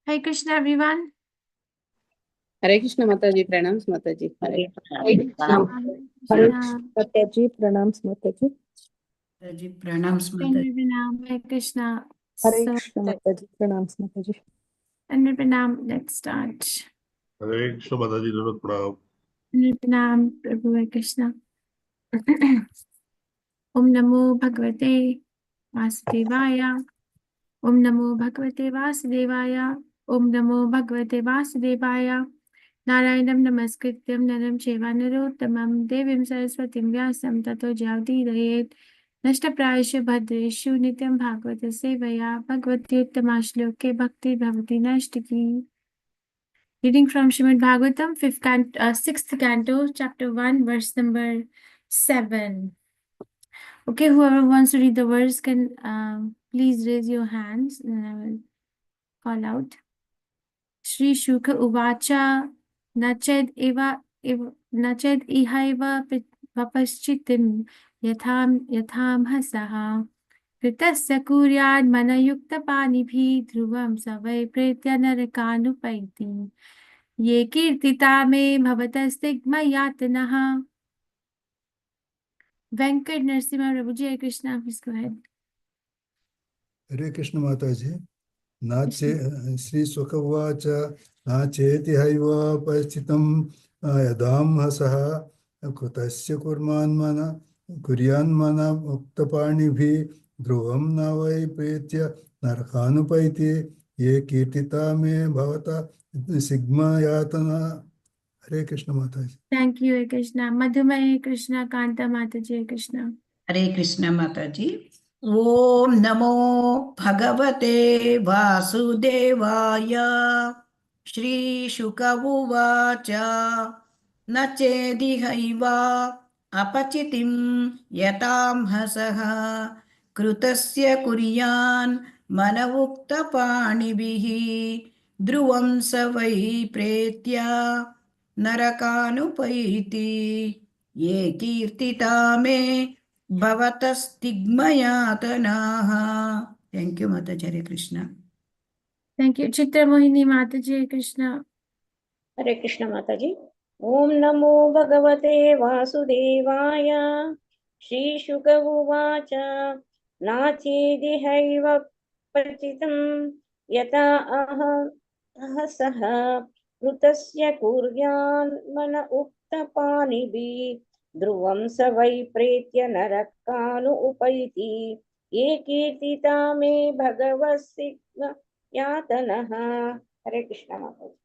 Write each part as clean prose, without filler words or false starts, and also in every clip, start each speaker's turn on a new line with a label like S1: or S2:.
S1: Hare Krishna, everyone.
S2: Hare Krishna Mataji, pranams Mataji.
S3: Hare
S1: Krishna.
S3: Mataji, pranams Mataji.
S4: Mataji, pranams
S1: Hare
S4: Mataji.
S1: Krishna.
S3: Hare Krishna Mataji, pranams Mataji.
S1: Hare Pranam. Let's start.
S5: Hare Krishna Mataji, pranam.
S1: Hare Pranam, Prabhu Hare Krishna. Om Namo Bhagavate Vasudevaya. Om Namo Bhagavate Vasudevaya. Om Namo Bhagavate Vasudevaya. Narayanam Namaskrityam Naram Cheva Narottamam Devim Saraswatim Vyasam Tato Jayavdhirayet Nashtaprayashu Bhadreshu Nityam Bhagavata Sevaya Bhagavati Uttamashloke Bhakti Bhavati Nashtaki. Reading from Srimad Bhagavatam, 6th canto, chapter 1, verse number 7. Okay, whoever wants to read the verse can please raise your hands and I will call out. Shri Shuka Uvacha Nached ihaiva vapaschitim yatham hasaha kritasya kuryad manayukta panibhi dhruvam savai pretya narakanupaiti ye kirtita me bhavatastigma yatanaha. Venkat Narasimha Prabhuji, Hare Krishna, please go ahead.
S6: Hare Krishna Mataji. Nache Sri Sukavacha Nacheti Haiva Pachitam Yadam Hasaha Kutasya Kuryan Mana Uktapani Bhi Dhruvam Navai Pretya Narkanupaiti Ye Kirtita Me Bhavata Sigma Yatana. Hare Krishna Mataji.
S1: Thank you, Hare Krishna. Madhumay Krishna, Kanta Mataji, Hare Krishna.
S4: Hare Krishna Mataji. Om Namo Bhagavate Vasudevaya. Shri Shuka Uvacha Nachedihaiva apachitim yatam hasaha krutasya kuryan manavukta panibihi dhruvam savai pretya narakanupaiti ye kirtita me bhavatastigmayatanaha. Thank you, Mataji. Hare Krishna.
S1: Thank you. Chitra Mohini Mataji, Hare Krishna.
S3: Hare Krishna Mataji. Om Namo Bhagavate Vasudevaya. Shri Shuka Uvacha Nachedi Haiva Pachitam Yata Ahasaha Krutasya Kuryan Mana Ukta Panibi Dhruvam Savai Pretya Narakanu Upaiti Ye Kirtita Me Bhagavasigna Yatanaha. Hare Krishna Mataji.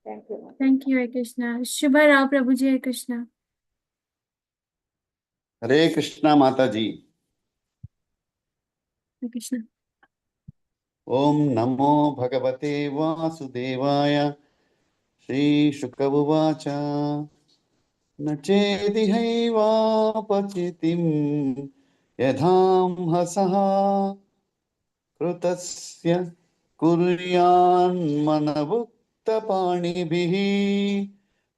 S3: Thank you.
S1: Thank you, Hare Krishna. Shubha Rao Prabhuji, Hare Krishna.
S7: Hare Krishna Mataji.
S1: Hare Krishna.
S7: Om Namo Bhagavate Vasudevaya. Shri Shukavacha Nachedi Haiva Pachitim Yadham Hasaha Krutasya Kuryan Manavukta Panibihi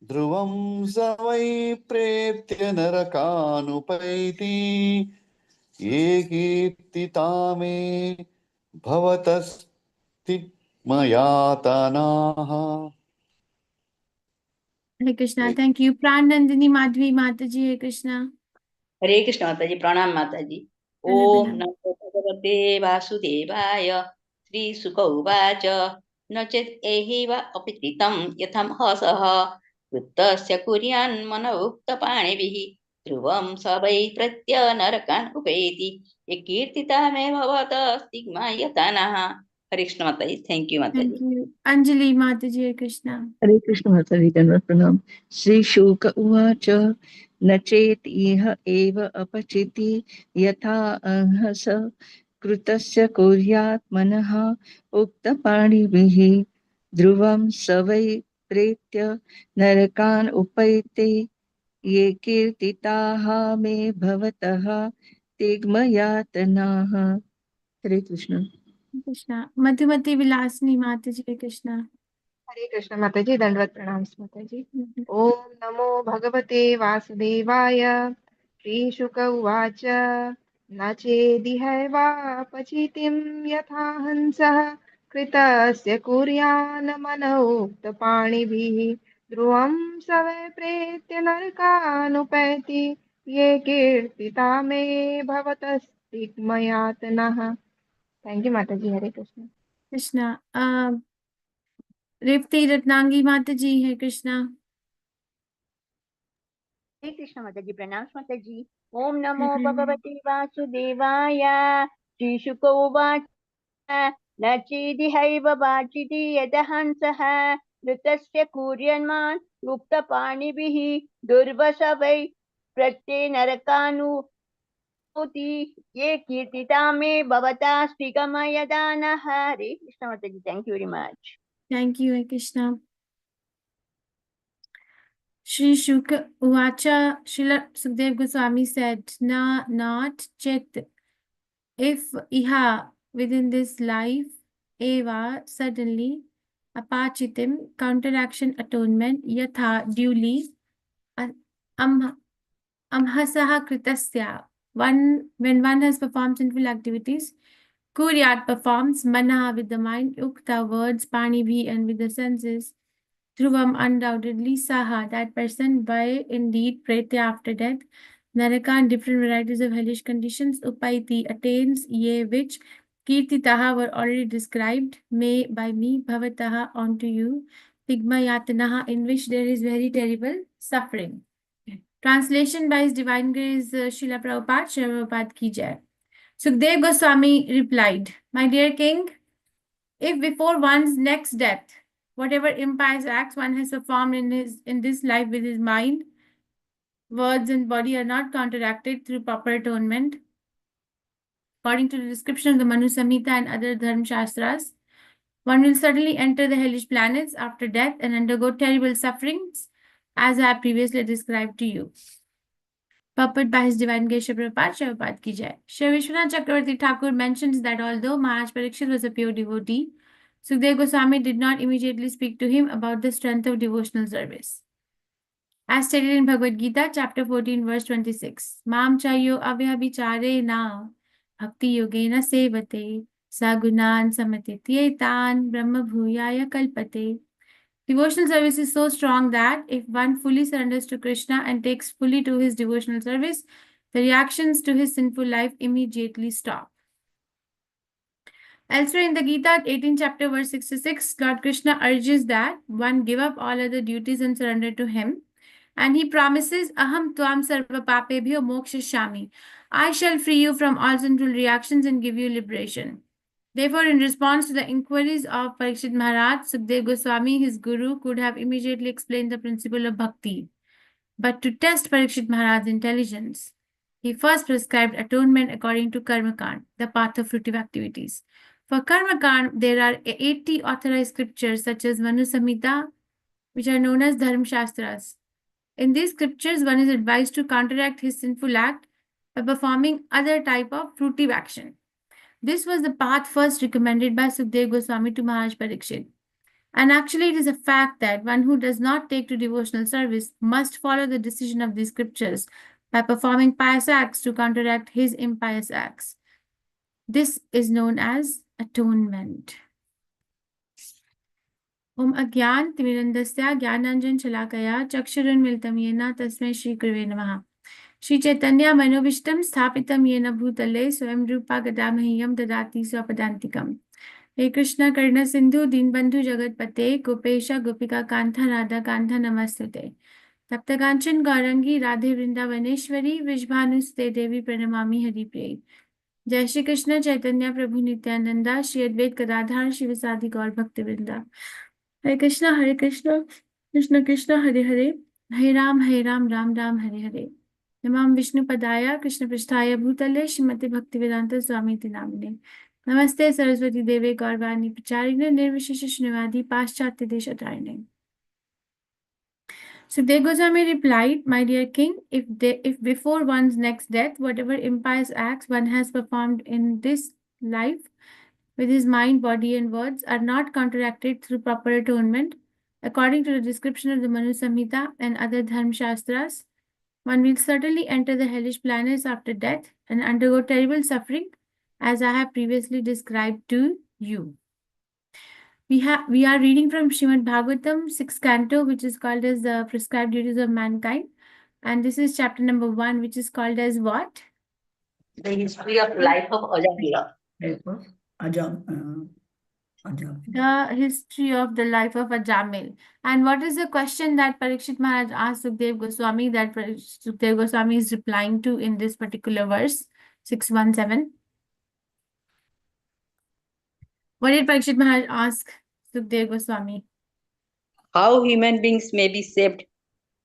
S7: Dhruvam Savai Pretya Narakanupaiti Ye Kirtita Me Bhavatastigmayatanaha.
S1: Hare Krishna. Thank you. Pranandini Madhvi Mataji, Hare Krishna.
S8: हरे कृष्ण माताजी प्रणाम माताजी
S1: Hare
S8: ओम
S1: Krishna.
S8: नमो भगवते वासुदेवाय श्री सुक उवाच न चेत् एहिव अपिकृतं यथं हसः वृत्तस्य कुर्यान् मन उक्तपाणिभिः ध्रुवं स वै प्रत्यनरकान् उपेति ये कीर्तिता मे भवत स्तिग्मायतनः हरे कृष्ण माताजी थैंक यू
S1: Thank
S8: माताजी
S1: you. Anjali Mataji, Hare Krishna.
S3: Hare Krishna Mataji, Dandavat Pranam. Shri Shuka Uvacha Nachet iha eva apachiti yatha ahasa krutasya kuryat manaha ukta panibihi dhruvam savai pretya narakan upaite ye kirtitaha me bhavataha tigmayatanaha. Hare Krishna.
S1: Hare Krishna. Madhumati Vilasini Mataji, Hare Krishna.
S9: हरे कृष्ण माताजी दंडवत प्रणाम माताजी ओम नमो भगवते वासुदेवाय श्रीशुक उवाच न चेदिहैवापचितिं यथा हंसः कृतस्य कुर्यान् मन उक्तपाणिभिः ध्रुवं स वै प्रेत्य नरकानुपैति ये कीर्तिता मे भवतस्तिग्मयातनः। थैंक यू माता जी। हरे कृष्ण।
S1: कृष्णा रेवती रत्नांगी माता जी है कृष्णा।
S10: हरे कृष्ण माताजी। प्रणाम माताजी। ओम नमो भगवते वासुदेवाय। श्रीशुक उवाच न चेदिहैव वाचिति यदहंसः ऋतस्य कुर्यन्मान् युक्तपाणिभिः दुर्वस वै प्रत्ये नरकानुपैति ये कीर्तिता मे भवता स्थिगमयदानः। हरे कृष्ण माताजी। Thank you very much.
S1: Thank you Krishna. Shri Shuka Uvacha, Srila Sukdev Goswami said, Na not chet, if iha within this life, eva suddenly, apachitim, counteraction atonement, yatha duly, am amhasaha kritasya, when one has performed sinful activities, kuryat performs, manaha with the mind, ukta words, panibhi and with the senses, Dhruvam undoubtedly Saha, that person by indeed Pretya after death, Naraka and different varieties of hellish conditions, Upaiti attains, ye which Kirtitaha were already described, may by me, Bhavataha onto you, Tigma Yatanaha, in which there is very terrible suffering. Translation by His Divine Grace Srila Prabhupada, Srila Prabhupada ki jai. Sukdev Goswami replied, My dear king, if before one's next death, whatever impious acts one has performed in this life with his mind, words, and body are not counteracted through proper atonement, according to the description of the Manu Samhita and other Dharma Shastras, one will certainly enter the hellish planets after death and undergo terrible sufferings, as I have previously described to you. Purport by His Divine Grace Prabhupada ki jai. Shri Vishwanath Chakravarti Thakur mentions that although Maharaj Parikshit was a pure devotee, Sukdev Goswami did not immediately speak to him about the strength of devotional service. As stated in Bhagavad Gita, chapter 14, verse 26, Mam chayo avyabhichare na bhakti yogena sevate sagunan samatityetan brahma bhuyaya kalpate. Devotional service is so strong that if one fully surrenders to Krishna and takes fully to his devotional service, the reactions to his sinful life immediately stop. Elsewhere in the Gita, 18th chapter, verse 66, Lord Krishna urges that one give up all other duties and surrender to him. And he promises, Aham Tvam Sarva Papebhyo Mokshashami. I shall free you from all sinful reactions and give you liberation. Therefore, in response to the inquiries of Parikshit Maharaj, Sukdev Goswami, his guru, could have immediately explained the principle of bhakti. But to test Parikshit Maharaj's intelligence, he first prescribed atonement according to Karma Kand, the path of fruitive activities. For Karma Kand, there are 80 authorized scriptures such as Manu Samhita, which are known as Dharma Shastras. In these scriptures, one is advised to counteract his sinful act by performing other type of fruitive action. This was the path first recommended by Sukdev Goswami to Maharaj Parikshit. And actually, it is a fact that one who does not take to devotional service must follow the decision of these scriptures by performing pious acts to counteract his impious acts. This is known as atonement. Om Agyan Timirandasya Gyananjan Shalakaya Chakshurunmiltam Yena Tasmai Shri Gurave Namaha. Shri Chaitanya Manovishtam Sthapitam Yena Bhutale Swayam Rupa Gadamahiyam Dadati Swapadantikam. Hey Krishna Karna Sindhu Dinbandhu Jagat Pate Gopesha Gopika Kantha Radha Kantha Namastute. Taptakanchan Gaurangi Radhe Vrindavaneshwari Vishbhanuste Devi Pranamami Hari Priya. Jai Shri Krishna Chaitanya Prabhu Nityananda Shri Advait Gadadhar Shivasadi Gaur Bhakti Vrinda. Hare Krishna, Krishna Krishna, Hare Hare, Hare Ram, Ram Ram, Hare Hare. Namam Vishnu Padaya, Krishna Pristhaya Bhutale, Shrimati Bhaktivedanta Swami Tinamine. Namaste Saraswati Deve Gaurvani Pacharine, Nirvishesha Shrivadi Paschatya Deshatarine. Sukdev Goswami replied, My dear king, if before one's next death, whatever impious acts one has performed in this life, with his mind, body, and words are not counteracted through proper atonement, according to the description of the Manu Samhita and other Dharma Shastras, one will certainly enter the hellish planets after death and undergo terrible suffering, as I have previously described to you. We are reading from Srimad Bhagavatam, 6th canto, which is called as the Prescribed Duties of Mankind. And this is chapter number 1, which is called as what?
S8: The history of life of Ajamila.
S1: The history of the life of Ajamil. And what is the question that Parikshit Maharaj asked Sukdev Goswami that Sukdev Goswami is replying to in this particular verse, 617? What did Parikshit Maharaj ask Sukdev Goswami?
S8: How human beings may be saved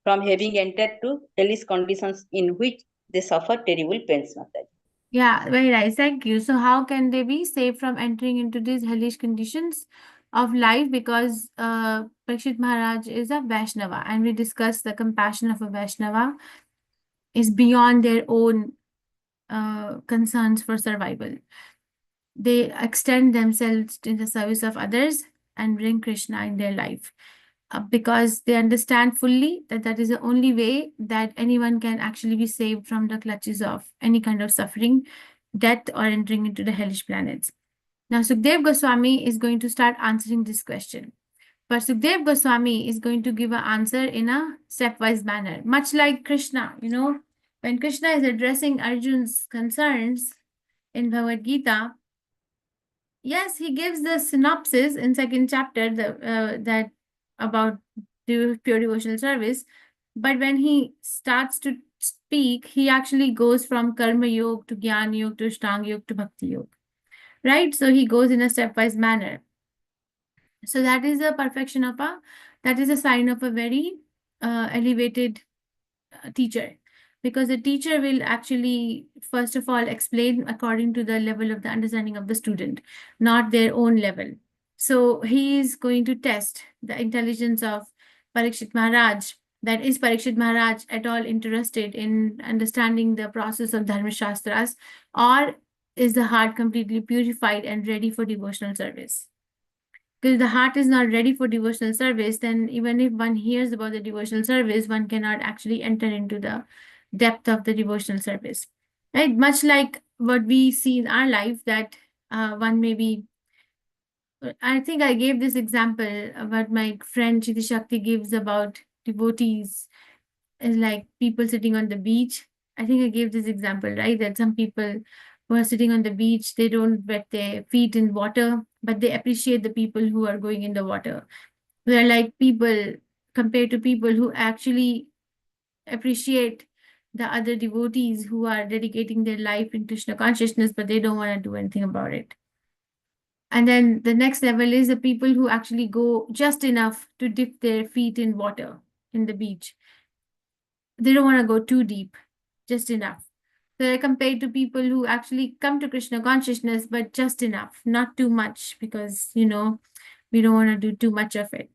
S8: from having entered to hellish conditions in which they suffer terrible pains, Mataji.
S1: Yeah, very nice. Thank you. So how can they be saved from entering into these hellish conditions of life? Because Parikshit Maharaj is a Vaishnava, and we discussed the compassion of a Vaishnava is beyond their own concerns for survival. They extend themselves in the service of others and bring Krishna in their life. Because they understand fully that that is the only way that anyone can actually be saved from the clutches of any kind of suffering, death, or entering into the hellish planets. Now, Sukdev Goswami is going to start answering this question. But Sukdev Goswami is going to give an answer in a stepwise manner, much like Krishna. You know, when Krishna is addressing Arjun's concerns in Bhagavad Gita, yes, he gives the synopsis in second chapter that about pure devotional service. But when he starts to speak, he actually goes from Karma Yoga to Jnana Yoga to Ashtanga Yoga to Bhakti Yoga. Right? So he goes in a stepwise manner. So that is a perfection of that is a sign of a very elevated teacher. Because the teacher will actually, first of all, explain according to the level of the understanding of the student, not their own level. So he is going to test the intelligence of Parikshit Maharaj. That is Parikshit Maharaj at all interested in understanding the process of Dharma Shastras, or is the heart completely purified and ready for devotional service? Because the heart is not ready for devotional service, then even if one hears about the devotional service, one cannot actually enter into the depth of the devotional service, right? Much like what we see in our life, that one may be, I think I gave this example about my friend Chiti Shakti gives about devotees, is like people sitting on the beach. I think I gave this example, right? That some people who are sitting on the beach, they don't wet their feet in water, but they appreciate the people who are going in the water. They're like people compared to people who actually appreciate the other devotees who are dedicating their life in Krishna consciousness, but they don't want to do anything about it. And then the next level is the people who actually go just enough to dip their feet in water in the beach. They don't want to go too deep, just enough. So they're compared to people who actually come to Krishna consciousness, but just enough, not too much, because, you know, we don't want to do too much of it.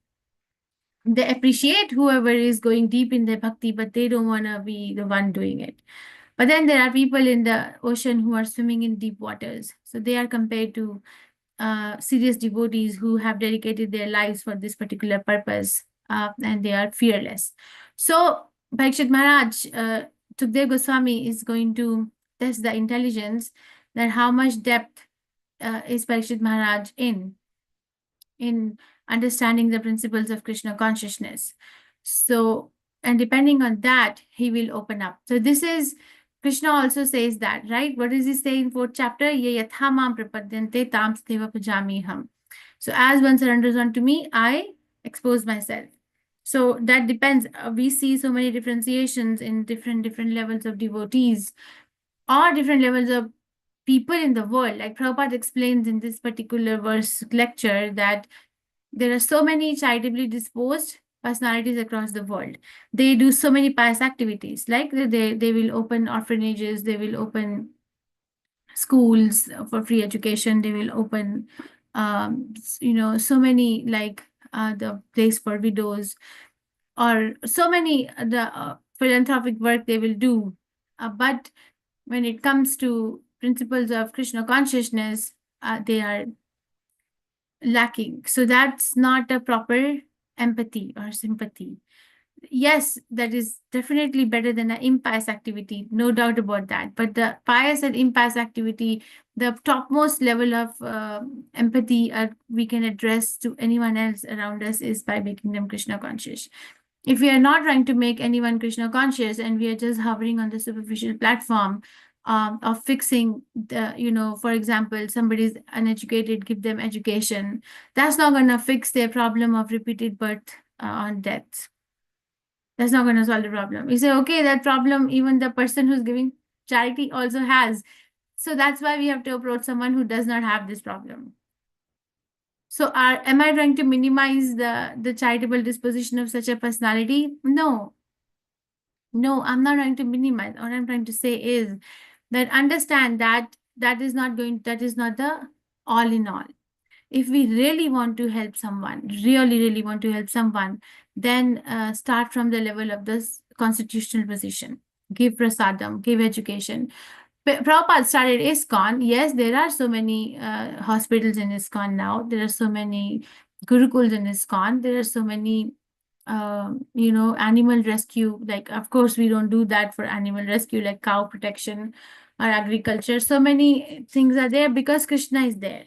S1: They appreciate whoever is going deep in their bhakti, but they don't want to be the one doing it. But then there are people in the ocean who are swimming in deep waters. So they are compared to serious devotees who have dedicated their lives for this particular purpose, and they are fearless. So Parikshit Maharaj, Sukdev Goswami is going to test the intelligence, that how much depth is Parikshit Maharaj in understanding the principles of Krishna consciousness. So, and depending on that, he will open up. So this is, Krishna also says that, right? What does he say in 4th chapter? Ye yatha mam prapadyante tam steva pajami ham. So as one surrenders unto me, I expose myself. So that depends. We see so many differentiations in different levels of devotees, or different levels of people in the world. Like Prabhupada explains in this particular verse lecture that there are so many charitably disposed personalities across the world. They do so many pious activities, like they will open orphanages, they will open schools for free education, they will open so many, like the place for widows, or so many the philanthropic work they will do. But when it comes to principles of Krishna consciousness, they are lacking. So that's not a proper empathy or sympathy. yes, that is definitely better than an impious activity, no doubt about that. But the pious and impious activity, the topmost level of empathy we can address to anyone else around us is by making them Krishna conscious. If we are not trying to make anyone Krishna conscious and we are just hovering on the superficial platform of fixing the, for example, somebody's uneducated, give them education, that's not going to fix their problem of repeated birth on death. That's not going to solve the problem. You say, okay, that problem, even the person who's giving charity also has. So that's why we have to approach someone who does not have this problem. So am I trying to minimize the charitable disposition of such a personality? No. No, I'm not trying to minimize. What I'm trying to say is that understand that is not the all in all. If we really want to help someone, really want to help someone, then start from the level of this constitutional position. Give prasadam, give education. Prabhupada started ISKCON. Yes, there are so many hospitals in ISKCON now. There are so many gurukuls in ISKCON. There are so many, animal rescue. Like, of course, we don't do that for animal rescue, like cow protection or agriculture. So many things are there because Krishna is there.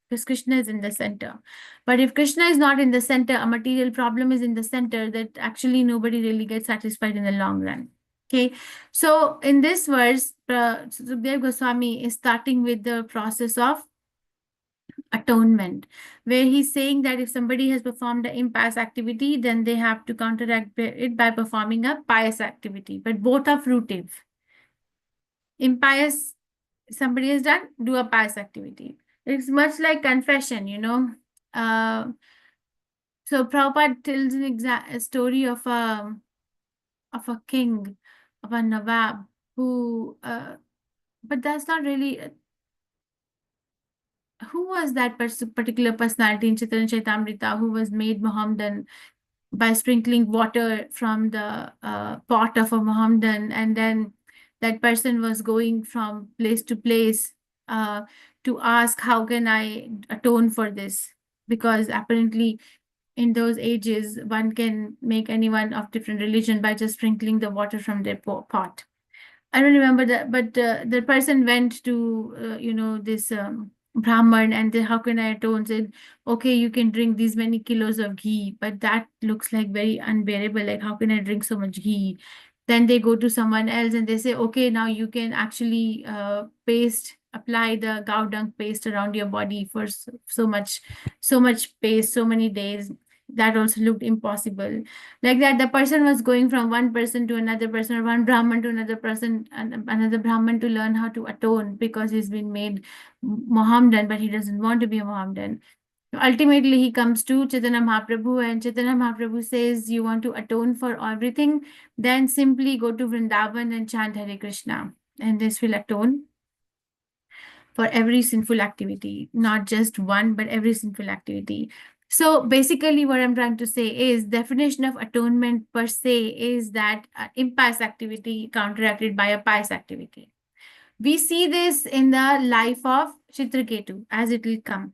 S1: Because Krishna is in the center. But if Krishna is not in the center, a material problem is in the center, that actually nobody really gets satisfied in the long run. Okay, so in this verse, Sukadeva Goswami is starting with the process of atonement, where he's saying that if somebody has performed an impious activity, then they have to counteract it by performing a pious activity. But both are fruitive. Impious, somebody has done, do a pious activity. It's much like confession, So Prabhupada tells a story of a king, of a Nawab, who, but that's not really, who was that particular personality in Chaitanya Chaitamrita who was made Mohammedan by sprinkling water from the pot of a Mohammedan, and then that person was going from place to place to ask, how can I atone for this? Because apparently in those ages, one can make anyone of different religion by just sprinkling the water from their pot. I don't remember that, but the person went to, this Brahman, and then how can I atone? Said, okay, you can drink these many kilos of ghee, but that looks like very unbearable. Like, how can I drink so much ghee? Then they go to someone else and they say, okay, now you can actually apply the cow dung paste around your body for so much paste, so many days. That also looked impossible. Like that, the person was going from one person to another person, or one Brahman to another person, and another Brahman, to learn how to atone, because he's been made Mohammedan, but he doesn't want to be a Mohammedan. Ultimately, he comes to Chaitanya Mahaprabhu, and Chaitanya Mahaprabhu says, you want to atone for everything, then simply go to Vrindavan and chant Hare Krishna, and this will atone for every sinful activity, not just one, but every sinful activity. So basically what I'm trying to say is, definition of atonement per se is that impious activity counteracted by a pious activity. We see this in the life of Chitraketu, as it will come,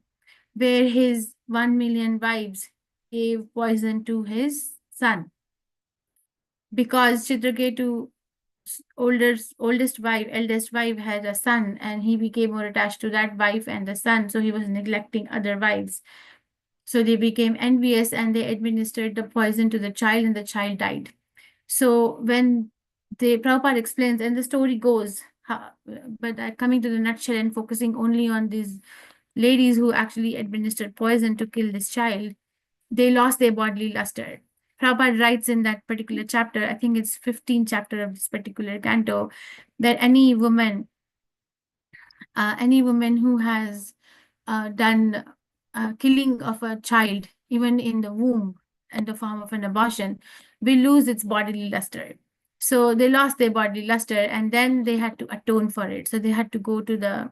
S1: where his 1 million wives gave poison to his son. Because Chitraketu eldest wife had a son, and he became more attached to that wife and the son, so he was neglecting other wives. So they became envious and they administered the poison to the child, and the child died. So when Prabhupada explains, and the story goes, but coming to the nutshell and focusing only on these ladies who actually administered poison to kill this child, they lost their bodily luster. Prabhupada writes in that particular chapter, I think it's 15th chapter of this particular canto, that any woman who has done killing of a child, even in the womb, in the form of an abortion, will lose its bodily luster. So they lost their bodily luster, and then they had to atone for it. So they had to go to the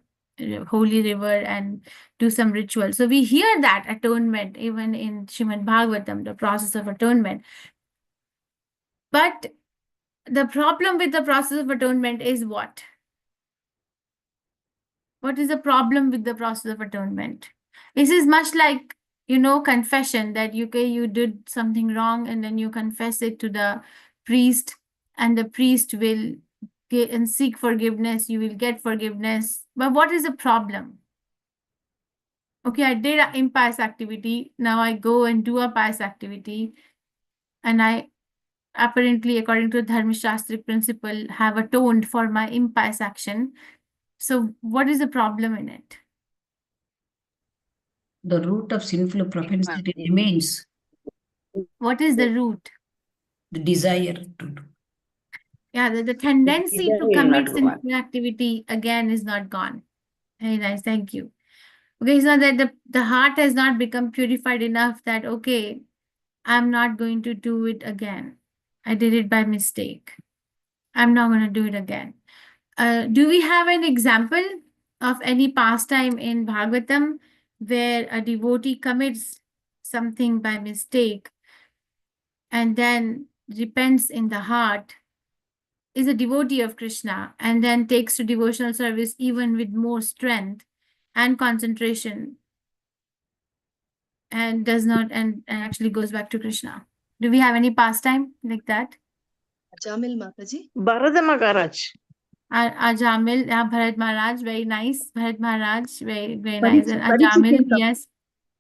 S1: holy river and do some ritual. So we hear that atonement even in Srimad Bhagavatam, the process of atonement. But the problem with the process of atonement is what? What is the problem with the process of atonement? This is much like, confession that you did something wrong, and then you confess it to the priest, and the priest will and seek forgiveness. You will get forgiveness. But what is the problem? Okay, I did an impious activity. Now I go and do a pious activity, and I apparently, according to Dharma Shastric principle, have atoned for my impious action. So what is the problem in it?
S4: The root of sinful propensity remains,
S1: What is the root?
S4: the desire to do.
S1: Yeah, the tendency to
S8: will
S1: commit
S8: not go on.
S1: sinful activity again is not gone. Very nice, thank you. Okay, so that the heart has not become purified enough that, okay, I'm not going to do it again. I did it by mistake. I'm not going to do it again. Do we have an example of any pastime in Bhagavatam where a devotee commits something by mistake and then repents in the heart, is a devotee of Krishna, and then takes to devotional service even with more strength and concentration, and does not and actually goes back to Krishna? Do we have any pastime like that?
S3: Jamil Mataji.
S10: Bharata Maharaj.
S1: Ajamil, Bharat Maharaj, very nice. Bharat Maharaj, very nice.
S3: Parikshit
S1: And Ajamil,
S3: can come.
S1: yes.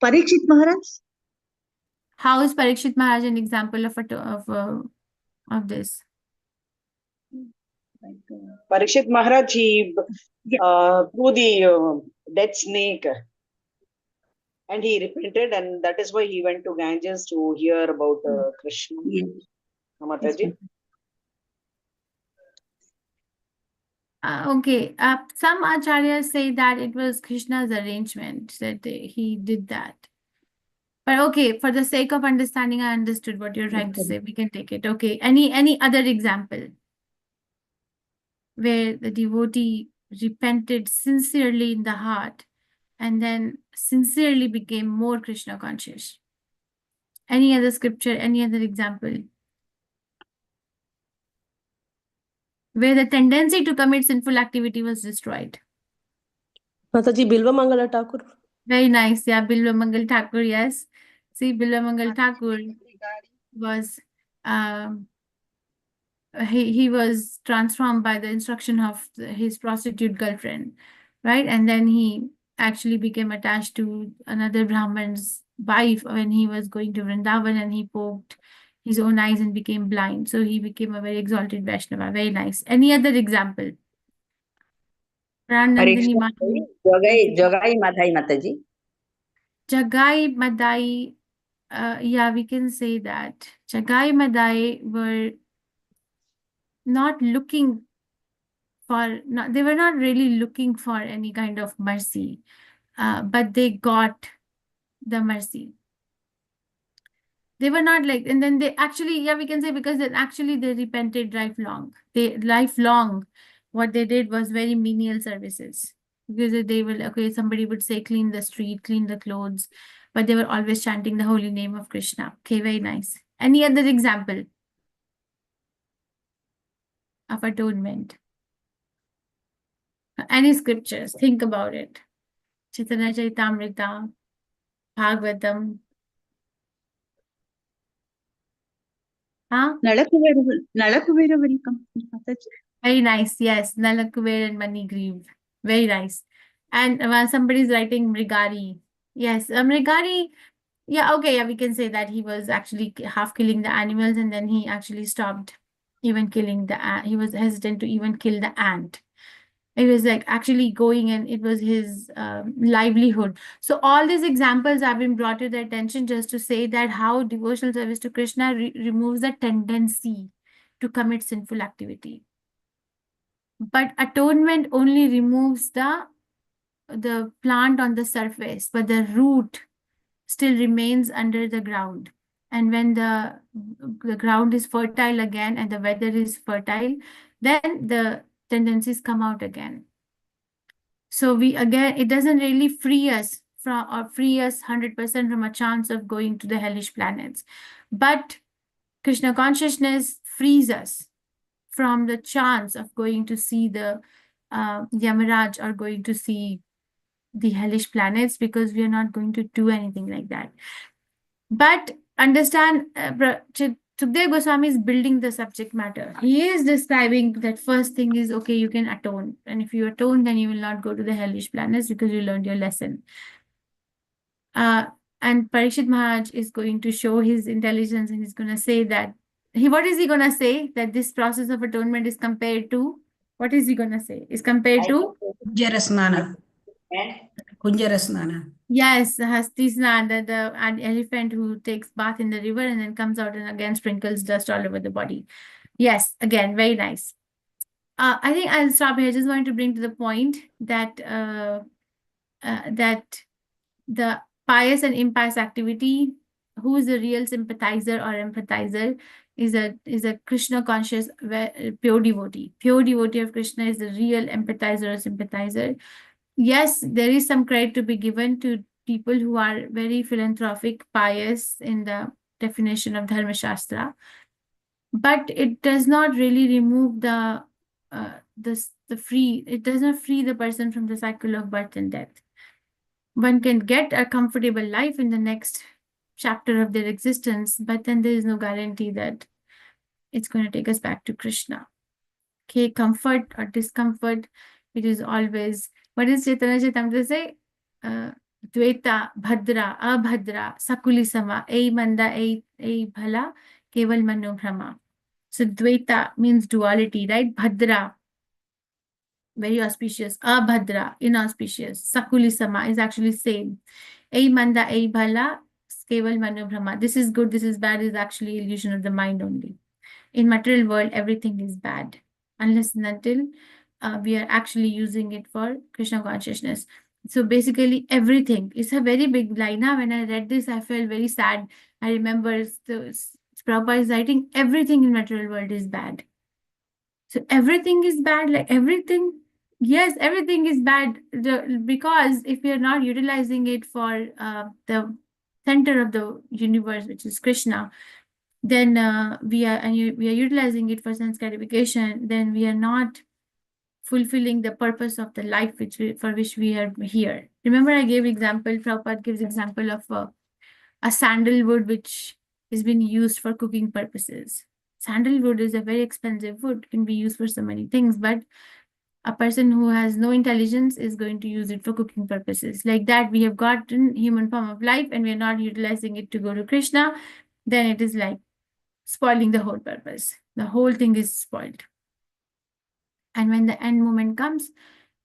S3: Parikshit Maharaj.
S1: How is Parikshit Maharaj an example of this?
S11: Parikshit Maharaj, he threw the dead snake, and he repented, and that is why he went to Ganges to hear about Krishna.
S4: Yes.
S11: Mataji.
S1: Okay, some acharyas say that it was Krishna's arrangement, that he did that. But okay, for the sake of understanding, I understood what you're trying to say. We can take it. Okay, any other example where the devotee repented sincerely in the heart and then sincerely became more Krishna conscious? Any other scripture, any other example where the tendency to commit sinful activity was destroyed?
S12: Mataji, Bilva Mangala Thakur.
S1: Very nice. Yeah, Bilva Mangal Thakur, yes. See, Bilva Mangal Thakur was, he was transformed by the instruction of his prostitute girlfriend, right? And then he actually became attached to another Brahman's wife when he was going to Vrindavan, and he poked his own eyes and became blind. So he became a very exalted Vaishnava. Very nice. Any other example? Pranandini Mataji.
S8: Jogai Madhai Mataji.
S1: Jagai Madai, yeah, we can say that. Jagai Madai were not looking for, they were not really looking for any kind of mercy, but they got the mercy. They were not like, and then they actually, yeah, we can say, because then actually they repented lifelong. What they did was very menial services. Because they will, okay, somebody would say, clean the street, clean the clothes, but they were always chanting the holy name of Krishna. Okay, very nice. Any other example of atonement? Any scriptures? Think about it. Chaitanya Charitamrita, Bhagavatam. Huh?
S3: Nalakuvera will come.
S1: Very nice. Yes, Nalakuver and Manigriv. Very nice. And when somebody is writing Mrigari, yes, Mrigari, yeah, okay, yeah, we can say that he was actually half killing the animals, and then he actually stopped even killing the ant. He was hesitant to even kill the ant. It was like actually going, and it was his livelihood. So all these examples have been brought to the attention just to say that how devotional service to Krishna removes the tendency to commit sinful activity. But atonement only removes the plant on the surface, but the root still remains under the ground. And when the ground is fertile again and the weather is fertile, then the tendencies come out again. So it doesn't really free us 100% from a chance of going to the hellish planets. But Krishna consciousness frees us from the chance of going to see the Yamaraj, or going to see the hellish planets, because we are not going to do anything like that. But understand, Sukdev Goswami is building the subject matter. He is describing that first thing is, okay, you can atone. And if you atone, then you will not go to the hellish planets because you learned your lesson. And Parikshit Maharaj is going to show his intelligence, and he's going to say that, what is he going to say? That this process of atonement is compared to, what is he going to say? Is compared to?
S4: Kunjarasnana. Kunjarasnana.
S1: Yes, Hastisna, the elephant who takes bath in the river and then comes out and again sprinkles dust all over the body. Yes, again, very nice. I think I'll stop here. I just wanted to bring to the point that that the pious and impious activity, who is the real sympathizer or empathizer, is a Krishna conscious pure devotee. Pure devotee of Krishna is the real empathizer or sympathizer. Yes, there is some credit to be given to people who are very philanthropic, pious in the definition of Dharma Shastra, but it does not really remove it does not free the person from the cycle of birth and death. One can get a comfortable life in the next chapter of their existence, but then there is no guarantee that it's going to take us back to Krishna. Okay, comfort or discomfort, it is always, what is Chaitanya Charitamrita say? Dvaita, Bhadra, Abhadra, Sakuli Sama, Ei Manda, Ei Bhala, Keval Mano Brahma. So Dvaita means duality, right? Bhadra, very auspicious. Abhadra, inauspicious. Sakuli Sama is actually same. Ei Manda, Ei Bhala, Keval Mano Brahma. This is good, this is bad is actually illusion of the mind only. In material world, everything is bad, unless and until we are actually using it for Krishna consciousness. So basically, everything is a very big line. Now, when I read this, I felt very sad. I remember Prabhupada is writing, everything in material world is bad. So everything is bad, like everything. Yes, everything is bad, because if we are not utilizing it for the center of the universe, which is Krishna, then we are utilizing it for sense gratification, then we are not fulfilling the purpose of the life for which we are here. Remember, I gave example, Prabhupada gives example of a sandalwood which is being used for cooking purposes. Sandalwood is a very expensive wood, can be used for so many things, but a person who has no intelligence is going to use it for cooking purposes. Like that, we have gotten human form of life and we are not utilizing it to go to Krishna, then it is like spoiling the whole purpose. The whole thing is spoiled. And when the end moment comes,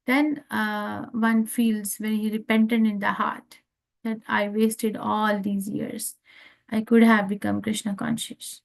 S1: then one feels very repentant in the heart that I wasted all these years. I could have become Krishna conscious.